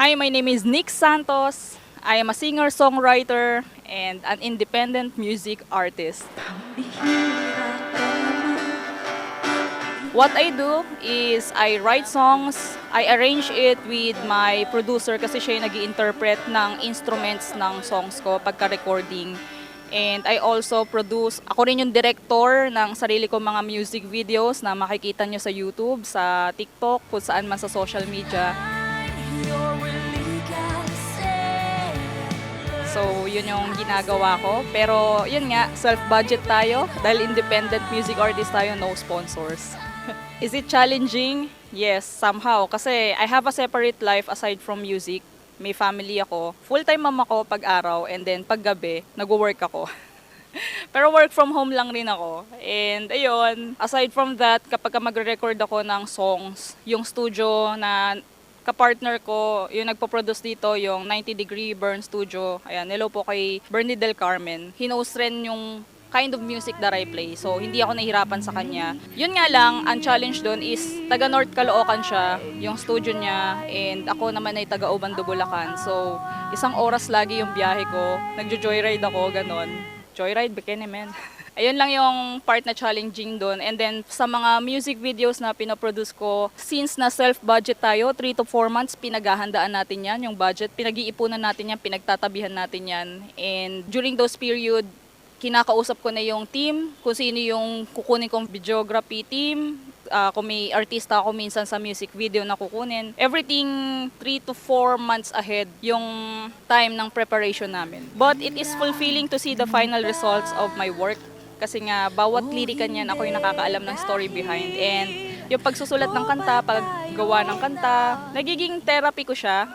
Hi, my name is Nick Santos. I am a singer-songwriter and an independent music artist. What I do is I write songs, I arrange it with my producer kasi siya yung nag-i-interpret ng instruments ng songs ko pagka-recording. And I also produce, ako rin yung director ng sarili ko mga music videos na makikita nyo sa YouTube, sa TikTok, kung saan man sa social media. So, yun yung ginagawa ko. Pero, yun nga, self-budget tayo. Dahil independent music artist tayo, no sponsors. Is it challenging? Yes, somehow. Kasi I have a separate life aside from music. May family ako. Full-time mom ako pag-araw and then pag-gabi, nag-work ako. Pero work from home lang rin ako. And ayun, aside from that, kapag magre-record ako ng songs, yung studio na kapartner ko, yung nagpo-produce dito, yung 90 Degree Burn Studio. Ayan, hello po kay Bernie Del Carmen. Hinost rin yung kind of music that I play. So, hindi ako nahihirapan sa kanya. Yun nga lang, ang challenge doon is taga North Caloocan siya, yung studio niya, and ako naman ay taga Obando, Bulacan. So, isang oras lagi yung biyahe ko. Nagjo-joyride ako, ganon. Joyride, bikini, man. Ayun lang yung part na challenging doon. And then sa mga music videos na pinoproduce ko, since na self-budget tayo, 3 to 4 months, pinaghahandaan natin yan, yung budget. Pinag-iipunan natin yan, pinagtatabihan natin yan. And during those period, kinakausap ko na yung team, kung sino yung kukunin kong videography team, kung may artista ako minsan sa music video na kukunin. Everything 3 to 4 months ahead yung time ng preparation namin. But it is fulfilling to see the final results of my work. Kasi nga, bawat lirika niyan, ako yung nakakaalam ng story behind. And yung pagsusulat ng kanta, paggawa ng kanta, nagiging therapy ko siya.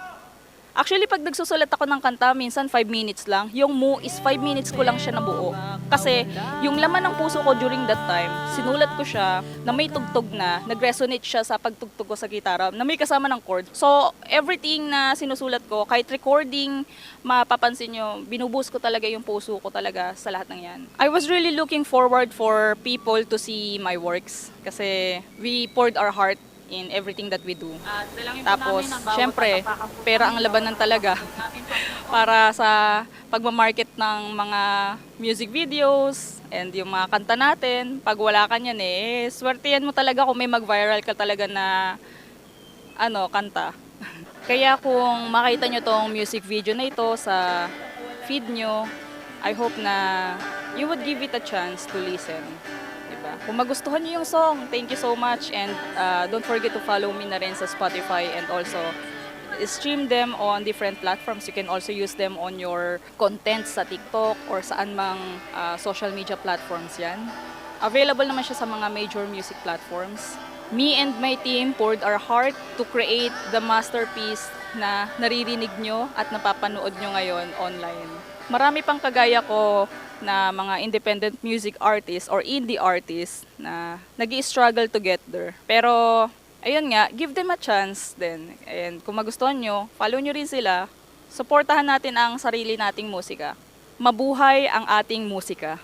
Actually, pag nagsusulat ako ng kanta, minsan 5 minutes lang. Yung mo is 5 minutes ko lang siya nabuo. Kasi yung laman ng puso ko during that time, sinulat ko siya na may tugtog na, nag-resonate siya sa pagtugtog ko sa gitara, na may kasama ng chord. So, everything na sinusulat ko, kahit recording, mapapansin nyo, binubus ko talaga yung puso ko talaga sa lahat ng yan. I was really looking forward for people to see my works. Kasi we poured our heart in everything that we do. Tapos, syempre, pera ang labanan talaga para sa pagmamarket ng mga music videos and yung mga kanta natin. Pag wala ka niyan swertihan mo talaga kung may mag-viral ka talaga na kanta. Kaya kung makita nyo tong music video na ito sa feed nyo, I hope na you would give it a chance to listen. Kung magustuhan niyo yung song, thank you so much, and don't forget to follow me na rin sa Spotify, and also stream them on different platforms. You can also use them on your content sa TikTok or saan mang social media platforms yan. Available naman siya sa mga major music platforms. Me and my team poured our heart to create the masterpiece na naririnig nyo at napapanood nyo ngayon online. Marami pang kagaya ko na mga independent music artists or indie artists na nag-i-struggle to get there. Pero, ayun nga, give them a chance din. And kung magustuhan nyo, follow nyo rin sila. Suportahan natin ang sarili nating musika. Mabuhay ang ating musika.